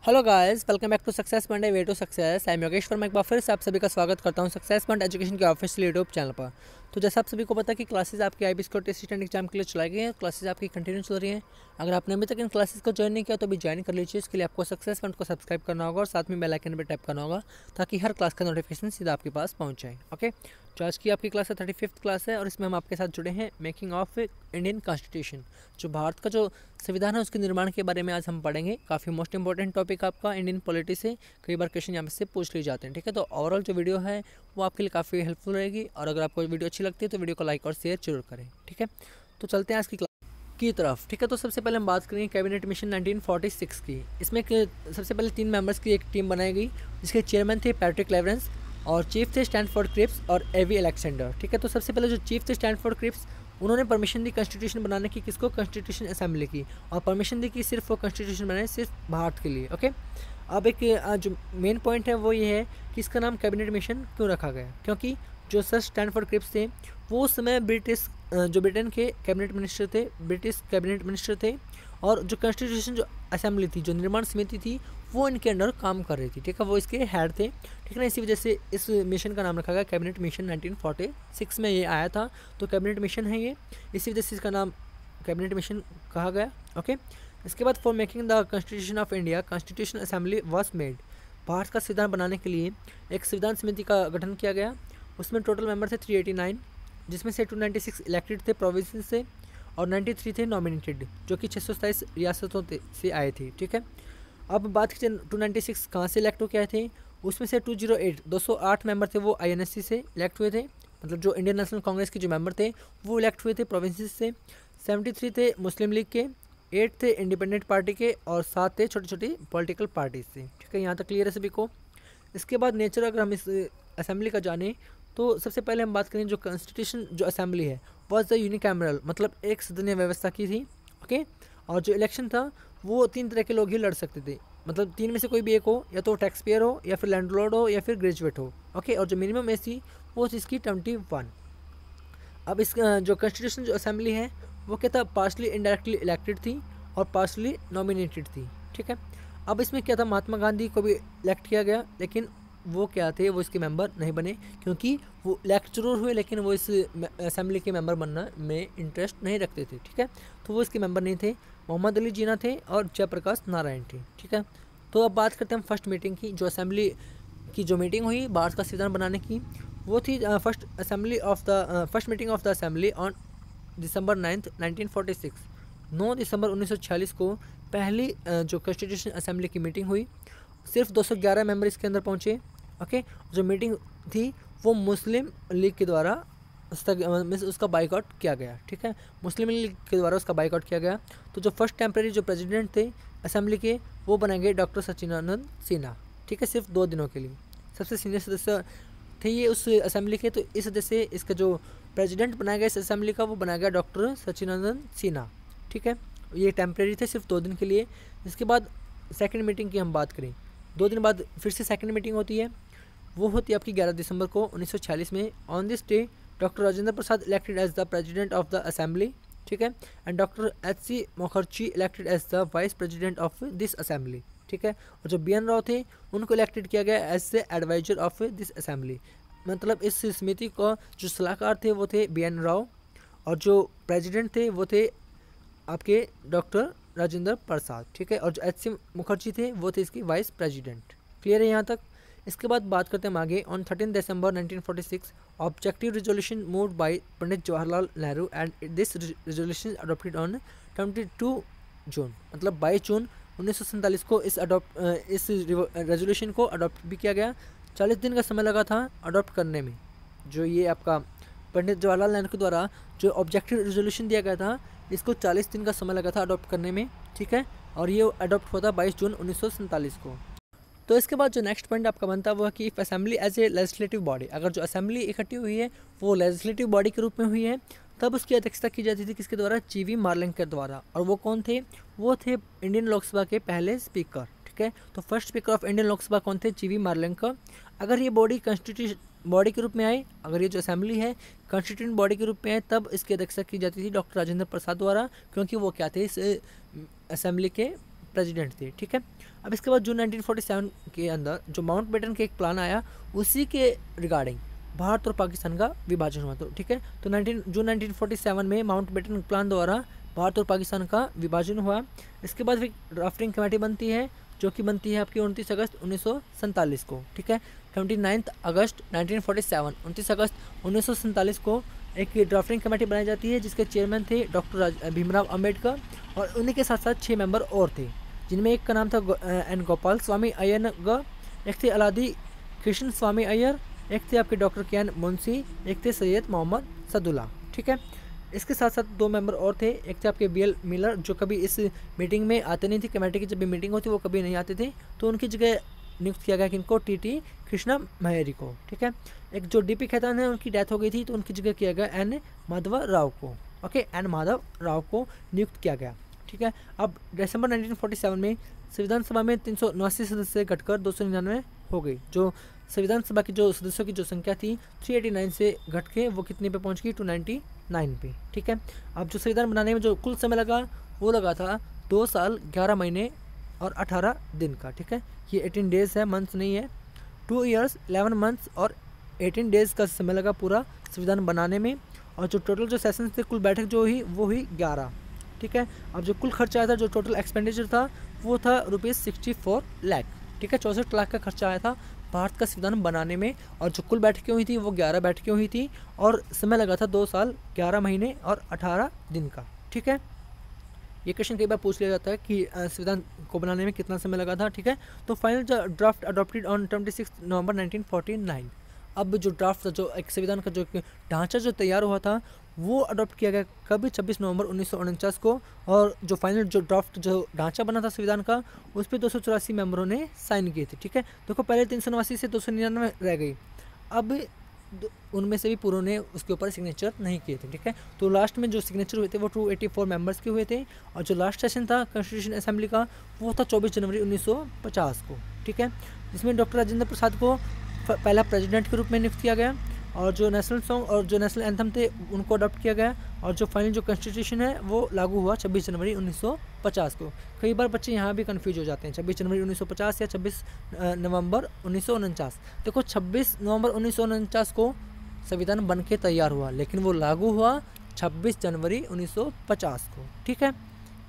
Hello guys, welcome back to success point way to success. I am Yogesh Verma. एक बार फिर से आप सभी का स्वागत करता हूं सक्सेस पॉइंट एजुकेशन के ऑफिशियल यूट्यूब चैनल पर। तो जैसा आप सभी को पता है कि क्लासेस आपकी आईबी सिक्योरिटी असिस्टेंट एग्जाम के लिए चलाई गई हैं। क्लासेस आपकी कंटिन्यू चल रही हैं। अगर आपने अभी तक इन क्लासेस को ज्वाइन नहीं किया तो भी ज्वाइन कर लीजिए। इसके लिए आपको सक्सेस पॉइंट को सब्सक्राइब करना होगा और साथ में बेल आइकन पर टैप करना होगा ताकि हर क्लास का नोटिफिकेशन सीधा आपके पास पहुँच जाए। ओके, जो आज की आपकी क्लास है 35th क्लास है और इसमें हम आपके साथ जुड़े हैं मेकिंग ऑफ इंडियन कॉन्स्टिट्यूशन। जो भारत का जो संविधान है उसके निर्माण के बारे में आज हम पढ़ेंगे। काफ़ी मोस्ट इंपॉर्टेंट टॉपिक आपका इंडियन पॉलिटी से कई बार क्वेश्चन यहाँ से पूछ लिए जाते हैं। ठीक है, तो ओवरऑल जो वीडियो है वो आपके लिए काफ़ी हेल्पफुल रहेगी और अगर आपको वीडियो अच्छी लगती है तो वीडियो को लाइक और शेयर जरूर करें। ठीक है, तो चलते हैं आज की क्लास की तरफ। ठीक है, तो सबसे पहले हम बात करेंगे कैबिनेट मिशन 1946 की। इसमें सबसे पहले 3 मेंबर्स की एक टीम बनाई गई जिसके चेयरमैन थे पैट्रिक लेवरेंस और चीफ थे स्टैनफोर्ड क्रिप्स और एवी अलेक्जेंडर। ठीक है, तो सबसे पहले जो चीफ थे स्टैनफोर्ड क्रिप्स उन्होंने परमिशन दी कॉन्स्टिट्यूशन बनाने की, किसको? कॉन्स्टिट्यूशन असेंबली की, और परमिशन दी कि सिर्फ वो कॉन्स्टिट्यूशन बनाए सिर्फ भारत के लिए। ओके, अब एक जो मेन पॉइंट है वो ये है कि इसका नाम कैबिनेट मिशन क्यों रखा गया, क्योंकि जो सर स्टैनफोर्ड क्रिप्स थे वो उस समय जो ब्रिटेन के कैबिनेट मिनिस्टर थे, ब्रिटिश कैबिनेट मिनिस्टर थे, और जो कॉन्स्टिट्यूशन जो असेंबली थी, जो निर्माण समिति थी, वो इनके अंडर काम कर रही थी। ठीक है, वो इसके हेड थे। ठीक है ना, इसी वजह से इस मिशन का नाम रखा गया कैबिनेट मिशन। 1946 में ये आया था, तो कैबिनेट मिशन है ये, इसी वजह से इसका नाम कैबिनेट मिशन कहा गया। ओके, इसके बाद for making the constitution of India constitution assembly was made. Bharat का संविधान बनाने के लिए एक संविधान समिति का गठन किया गया। उसमें टोटल मेंबर थे 389, जिसमें से 296 इलेक्टेड थे प्रोविंस से और 93 थे नॉमिनेटेड, जो कि 627 रियासतों से आए थे। ठीक है, अब बात कीजिए 296 कहाँ से इलेक्ट होकर आए थे। उसमें से 208 मेंबर थे वो INSC से इलेक्ट हुए थे, मतलब जो इंडियन नेशनल कांग्रेस के जो मेंबर थे वो इलेक्ट हुए थे प्रोविंसेस से। 73 थे मुस्लिम लीग के, 8 थे इंडिपेंडेंट पार्टी के और 7 थे छोटी छोटी पॉलिटिकल पार्टीज से। ठीक है, यहाँ तक क्लियर है सभी को। इसके बाद नेचर अगर हम इस असेंबली का जाने तो सबसे पहले हम बात करें जो कॉन्स्टिट्यूशन जो असेंबली है वॉज द यूनिकैमरल, मतलब एक सदनीय व्यवस्था की थी। ओके, और जो इलेक्शन था वो 3 तरह के लोग ही लड़ सकते थे, मतलब 3 में से कोई भी एक हो, या तो टैक्स पेयर हो, या फिर लैंडलॉर्ड हो, या फिर ग्रेजुएट हो। ओके, और जो मिनिमम एज थी वो थी इसकी 21। अब इस जो कॉन्स्टिट्यूशन जो असेंबली है वो क्या था, पार्शली इनडायरेक्टली इलेक्टेड थी और पार्शली नॉमिनेटेड थी। ठीक है, अब इसमें क्या था, महात्मा गांधी को भी इलेक्ट किया गया, लेकिन वो क्या थे, वो इसके मेंबर नहीं बने, क्योंकि वो इलेक्ट जरूर हुए लेकिन वो इस असेंबली के मेंबर बनना में इंटरेस्ट नहीं रखते थे। ठीक है, तो वो इसके मेंबर नहीं थे। मोहम्मद अली जीना थे और जयप्रकाश नारायण थे। ठीक है, तो अब बात करते हैं फर्स्ट मीटिंग की। जो असेंबली की जो मीटिंग हुई भारत का संविधान बनाने की, वो थी first meeting of the assembly on December 9th 1946। 9 दिसंबर 1946 को पहली जो कॉन्स्टिट्यूशन असेंबली की मीटिंग हुई। सिर्फ 211 मेंबर इसके अंदर पहुंचे। ओके, जो मीटिंग थी वो मुस्लिम लीग के द्वारा उसका बाइकआउट किया गया। ठीक है, मुस्लिम लीग के द्वारा उसका बाइकआउट किया गया। तो जो फर्स्ट टेम्परेरी जो प्रेसिडेंट थे असेंबली के वो बनाएंगे डॉक्टर सचिदानंद सिन्हा। ठीक है, सिर्फ 2 दिनों के लिए। सबसे सीनियर सदस्य थे ये उस असेंबली के, तो इस वजह से इसका जो प्रेसिडेंट बनाया गया इस असेंबली का वो बनाया गया डॉक्टर सचिदानंद सिन्हा। ठीक है, ये टेम्परेरी थे सिर्फ 2 दिन के लिए। इसके बाद सेकंड मीटिंग की हम बात करें, 2 दिन बाद फिर से सेकंड मीटिंग होती है। वो होती है आपकी 11 दिसंबर को 1946 में। On this day doctor Rajendra Prasad elected as the president of the assembly. ठीक है, and doctor HC Mukherjee elected as the vice president of this assembly. ठीक है, और जो BN राव थे उनको इलेक्टेड किया गया as the adviser of this assembly, मतलब इस समिति को जो सलाहकार थे वो थे BN राव, और जो प्रेसिडेंट थे वो थे आपके डॉक्टर राजेंद्र प्रसाद। ठीक है, और जो HC मुखर्जी थे वो थे इसकी वाइस प्रेसिडेंट। क्लियर है यहाँ तक। इसके बाद बात करते हैं हम आगे। On 13 December 1946 objective resolution moved by Pandit Jawaharlal Nehru and this resolution adopted on 22 जून, मतलब 22 जून 1947 को इस रेजोल्यूशन को अडॉप्ट भी किया गया। 40 दिन का समय लगा था अडॉप्ट करने में। जो ये आपका पंडित जवाहरलाल नेहरू के द्वारा जो ऑब्जेक्टिव रेजोल्यूशन दिया गया था इसको 40 दिन का समय लगा था अडॉप्ट करने में। ठीक है, और ये अडॉप्ट हुआ था 22 जून 1947 को। तो इसके बाद जो नेक्स्ट पॉइंट आपका बनता है वो है कि if assembly as a legislative body, अगर जो असेंबली इकट्ठी हुई है वो लेजिस्लेटिव बॉडी के रूप में हुई है, तब उसकी अध्यक्षता की जाती थी किसके द्वारा? GV मार्लिंग के द्वारा। और वो कौन थे? वो थे इंडियन लोकसभा के पहले स्पीकर। ठीक है, तो first speaker of Indian Lok Sabha कौन थे? GV मार्लिंग का। अगर ये बॉडी कॉन्स्टिट्यूशन बॉडी के रूप में आए, अगर ये जो असेंबली है कॉन्स्टिट्यूंट बॉडी के रूप में आए, तब इसकी अध्यक्षता की जाती थी डॉक्टर राजेंद्र प्रसाद द्वारा, क्योंकि वो क्या थे? इस असेंबली के प्रेसिडेंट थे, ठीक है। अब इसके बाद जून 1947 के अंदर जो माउंटबेटन के एक प्लान आया, उसी के रिगार्डिंग भारत और पाकिस्तान का विभाजन हुआ। तो ठीक है, तो जून 1947 में माउंटबेटन प्लान द्वारा भारत और पाकिस्तान का विभाजन हुआ। इसके बाद फिर ड्राफ्टिंग कमेटी बनती है, जो कि बनती है आपकी 29 अगस्त 1947 को, ठीक है। 29 अगस्त 1947, 29 अगस्त 1947 को एक ड्राफ्टिंग कमेटी बनाई जाती है, जिसके चेयरमैन थे डॉक्टर भीमराव अम्बेडकर, और उन्हीं के साथ साथ 6 मेंबर और थे, जिनमें एक का नाम था एन गोपाल स्वामी अय्यर, एक थे अलादी कृष्ण स्वामी अय्यर, एक थे आपके डॉक्टर के एन मुंशी, एक थे सैयद मोहम्मद सदुल्ला, ठीक है। इसके साथ साथ 2 मेंबर और थे, एक थे आपके BL मिलर, जो कभी इस मीटिंग में आते नहीं थे, कमेटी की जब भी मीटिंग होती वो कभी नहीं आते थे, तो उनकी जगह नियुक्त किया गया किनको, TT कृष्णा महरी को, ठीक है। एक जो DP खेतान है, उनकी डेथ हो गई थी, तो उनकी जगह किया गया N माधव राव को, ओके, N माधव राव को नियुक्त किया गया, ठीक है। अब दिसंबर 1947 में संविधान सभा में 379 सदस्य घटकर 299 हो गई। जो संविधान सभा की जो सदस्यों की जो संख्या थी 389 से घट के वो कितने पे पहुंच गई, 299 पे, ठीक है। अब जो संविधान बनाने में जो कुल समय लगा, वो लगा था 2 साल 11 महीने और 18 दिन का, ठीक है। ये 18 डेज है, मंथ्स नहीं है। 2 years 11 months और 18 डेज का समय लगा पूरा संविधान बनाने में। और जो टोटल जो सेशंस थे, कुल बैठक जो हुई वो हुई 11, ठीक है। अब जो कुल खर्चा आया था, जो टोटल एक्सपेंडिचर था, वो था ₹64 लाख, ठीक है। 64 लाख का खर्चा आया था भारत का संविधान बनाने में। और जो कुल बैठकें हुई थी वो 11 बैठकें हुई थी, और समय लगा था 2 साल 11 महीने और 18 दिन का, ठीक है। ये क्वेश्चन कई बार पूछ लिया जाता है कि संविधान को बनाने में कितना समय लगा था, ठीक है। तो फाइनल ड्राफ्ट अडॉप्टेड ऑन 26 नवंबर 1949। अब जो ड्राफ्ट था, जो एक संविधान का जो ढांचा जो तैयार हुआ था, वो अडॉप्ट किया गया कभी 26 नवंबर 1949 को। और जो फाइनल जो ड्राफ्ट जो ढांचा बना था संविधान का, उस पर 284 मेंबरों ने साइन किए थे, ठीक है। देखो पहले 389 से 299 रह गई, अब उनमें से भी पूरों ने उसके ऊपर सिग्नेचर नहीं किए थे, ठीक है। तो लास्ट में जो सिग्नेचर हुए थे वो 284 मेंबर्स के हुए थे। और जो लास्ट सेशन था कॉन्स्टिट्यूशन असेंबली का, वो था 24 जनवरी 1950 को, ठीक है, जिसमें डॉक्टर राजेंद्र प्रसाद को पहला प्रेसिडेंट के रूप में नियुक्त किया गया। और जो नेशनल सॉन्ग और जो नेशनल एंथम थे, उनको अडॉप्ट किया गया। और जो फाइनल जो कॉन्स्टिट्यूशन है वो लागू हुआ 26 जनवरी 1950 को। कई बार बच्चे यहाँ भी कंफ्यूज हो जाते हैं, 26 जनवरी 1950 या 26 नवंबर 1949। देखो 26 नवंबर 1949 को संविधान बन के तैयार हुआ, लेकिन वो लागू हुआ 26 जनवरी 1950 को, ठीक है।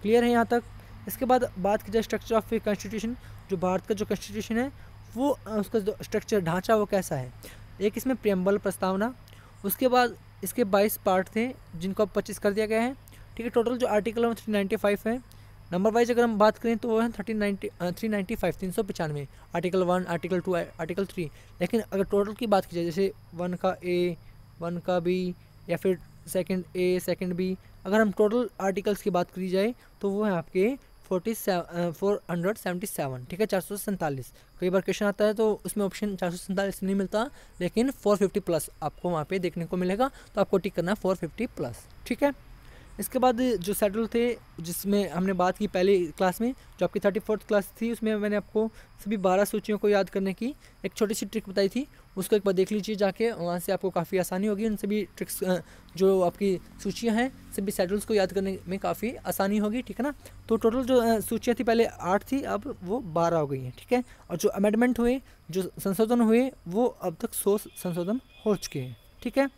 क्लियर है यहाँ तक। इसके बाद बात की जाए स्ट्रक्चर ऑफ कॉन्स्टिट्यूशन, जो भारत का जो कॉन्स्टिट्यूशन है वो उसका जो स्ट्रक्चर ढांचा वो कैसा है। एक इसमें प्रियम्बल प्रस्तावना, उसके बाद इसके 22 पार्ट थे, जिनको अब 25 कर दिया गया है, ठीक है। टोटल जो आर्टिकल है 395 है। नंबर वाइज अगर हम बात करें तो वो है 395 आर्टिकल 1, आर्टिकल 2, आर्टिकल 3। लेकिन अगर टोटल की बात की जाए, जैसे 1 का A, 1 का B, या फिर सेकंड A, सेकंड B, अगर हम टोटल आर्टिकल्स की बात करी जाए तो वो है आपके 477, ठीक है, 447। कई बार क्वेश्चन आता है तो उसमें ऑप्शन 447 नहीं मिलता, लेकिन 450+ आपको वहाँ पे देखने को मिलेगा, तो आपको टिक करना है 450+, ठीक है। इसके बाद जो शेड्यूल थे, जिसमें हमने बात की पहली क्लास में, जो आपकी 34th क्लास थी, उसमें मैंने आपको सभी 12 सूचियों को याद करने की एक छोटी सी ट्रिक बताई थी। उसको एक बार देख लीजिए जाके, वहाँ से आपको काफ़ी आसानी होगी। उन सभी ट्रिक्स जो आपकी सूचियाँ हैं, सभी शेड्यूल्स को याद करने में काफ़ी आसानी होगी, ठीक है ना। तो टोटल जो सूचियाँ थी पहले 8 थी, अब वो 12 हो गई हैं, ठीक है। और जो अमेंडमेंट हुए, जो संशोधन हुए, वो अब तक 100 संशोधन हो चुके हैं, ठीक है।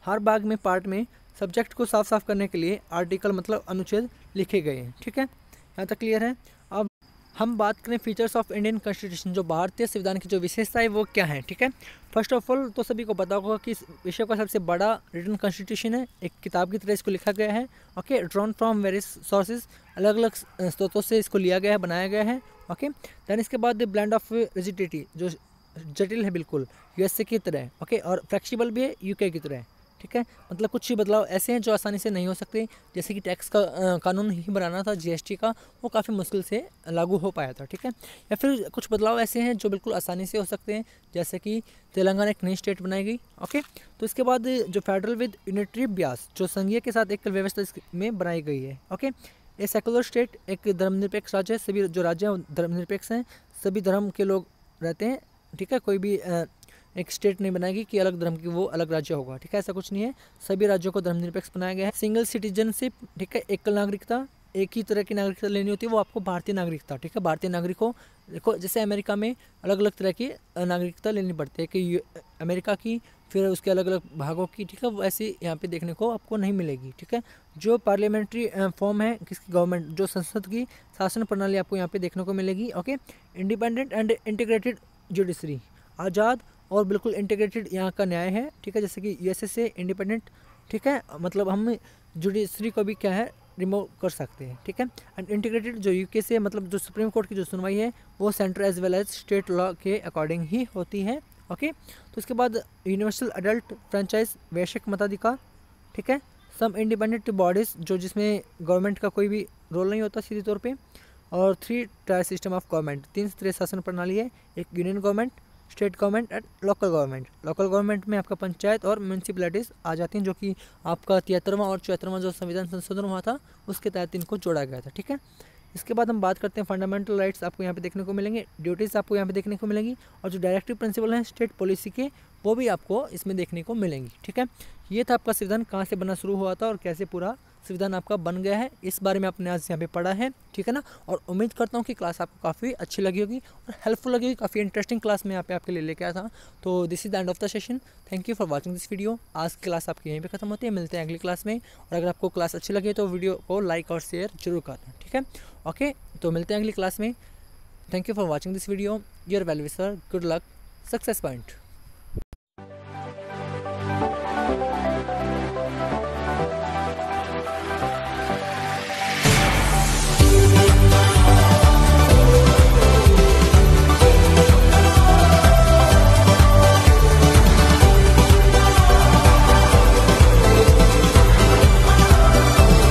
हर भाग में पार्ट में सब्जेक्ट को साफ साफ करने के लिए आर्टिकल मतलब अनुच्छेद लिखे गए हैं, ठीक है। यहाँ तक क्लियर है। अब हम बात करें फीचर्स ऑफ इंडियन कॉन्स्टिट्यूशन, जो भारतीय संविधान की जो विशेषता है वो क्या है, ठीक है। फर्स्ट ऑफ ऑल तो सभी को पता होगा कि इस विश्व का सबसे बड़ा रिटन कॉन्स्टिट्यूशन है, एक किताब की तरह इसको लिखा गया है, okay, drawn from various sources, अलग अलग स्रोतों से इसको लिया गया है, बनाया गया है, ओके। दैन इसके बाद ब्लेंड ऑफ रिजिडिटी, जो जटिल है बिल्कुल USA की तरह, ओके, और फ्लेक्सिबल भी है UK की तरह, ठीक है। मतलब कुछ ही बदलाव ऐसे हैं जो आसानी से नहीं हो सकते, जैसे कि टैक्स का कानून ही बनाना था GST का, वो काफ़ी मुश्किल से लागू हो पाया था, ठीक है। या फिर कुछ बदलाव ऐसे हैं जो बिल्कुल आसानी से हो सकते हैं, जैसे कि तेलंगाना एक नई स्टेट बनाई गई, ओके। तो इसके बाद जो फेडरल विद यूनिटरी ब्यास, जो संघीय के साथ एक व्यवस्था में बनाई गई है, ओके। ये सेकुलर स्टेट एक धर्मनिरपेक्ष राज्य है, सभी जो राज्य हैं धर्मनिरपेक्ष हैं, सभी धर्म के लोग रहते हैं, ठीक है। कोई भी एक स्टेट नहीं बनाएगी कि अलग धर्म की वो अलग राज्य होगा, ठीक है, ऐसा कुछ नहीं है, सभी राज्यों को धर्मनिरपेक्ष बनाया गया है। सिंगल सिटीजनशिप, ठीक है, एकल नागरिकता, एक ही तरह की नागरिकता लेनी होती है, वो आपको भारतीय नागरिकता, ठीक है। भारतीय नागरिकों देखो जैसे अमेरिका में अलग अलग तरह की नागरिकता लेनी पड़ती है कि अमेरिका की, फिर उसके अलग अलग भागों की, ठीक है। वैसे यहाँ पे देखने को आपको नहीं मिलेगी, ठीक है। जो पार्लियामेंट्री फॉर्म है किसकी, गवर्नमेंट, जो संसद की शासन प्रणाली आपको यहाँ पे देखने को मिलेगी, okay. Independent and integrated judiciary, आज़ाद और बिल्कुल इंटीग्रेटेड यहाँ का न्याय है, ठीक है। जैसे कि यूएसए से इंडिपेंडेंट, ठीक है, मतलब हम जुडिशरी को भी क्या है रिमूव कर सकते हैं, ठीक है। एंड इंटीग्रेटेड जो यूके से, मतलब जो सुप्रीम कोर्ट की जो सुनवाई है वो central as well as state law के अकॉर्डिंग ही होती है, ओके। तो उसके बाद यूनिवर्सल अडल्ट फ्रेंचाइज, वैश्विक मताधिकार, ठीक है। सम इंडिपेंडेंट बॉडीज़, जो जिसमें गवर्नमेंट का कोई भी रोल नहीं होता सीधे तौर पे। और 3 टायर सिस्टम ऑफ गवर्नमेंट, 3 स्तरीय शासन प्रणाली है, एक union government, state government and local government. Local government में आपका पंचायत और म्यूनसिपैलिटीज़ आ जाती हैं, जो कि आपका 73वां और 74वां जो संविधान संशोधन हुआ था उसके तहत इनको जोड़ा गया था, ठीक है। इसके बाद हम बात करते हैं फंडामेंटल राइट्स, आपको यहाँ पे देखने को मिलेंगे, ड्यूटीज़ आपको यहाँ पे देखने को मिलेंगी, और जो डायरेक्टिव प्रिंसिपल हैं स्टेट पॉलिसी के वो भी आपको इसमें देखने को मिलेंगी, ठीक है। ये था आपका संविधान कहाँ से बनना शुरू हुआ था और कैसे पूरा संविधान आपका बन गया है, इस बारे में आपने आज यहाँ पे पढ़ा है, ठीक है ना। और उम्मीद करता हूँ कि क्लास आपको काफ़ी अच्छी लगी होगी और हेल्पफुल लगी होगी, काफ़ी इंटरेस्टिंग क्लास में यहाँ पे आपके लिए लेके आया था। तो this is the end of the session, thank you for watching this video. आज की क्लास आपकी यहीं पे खत्म होती है, मिलते हैं अगली क्लास में। और अगर आपको क्लास अच्छी लगी तो वीडियो को लाइक और शेयर जरूर करना, ठीक है, ओके। तो मिलते हैं अगली क्लास में, thank you for watching this video, your well wisher, good luck, success point.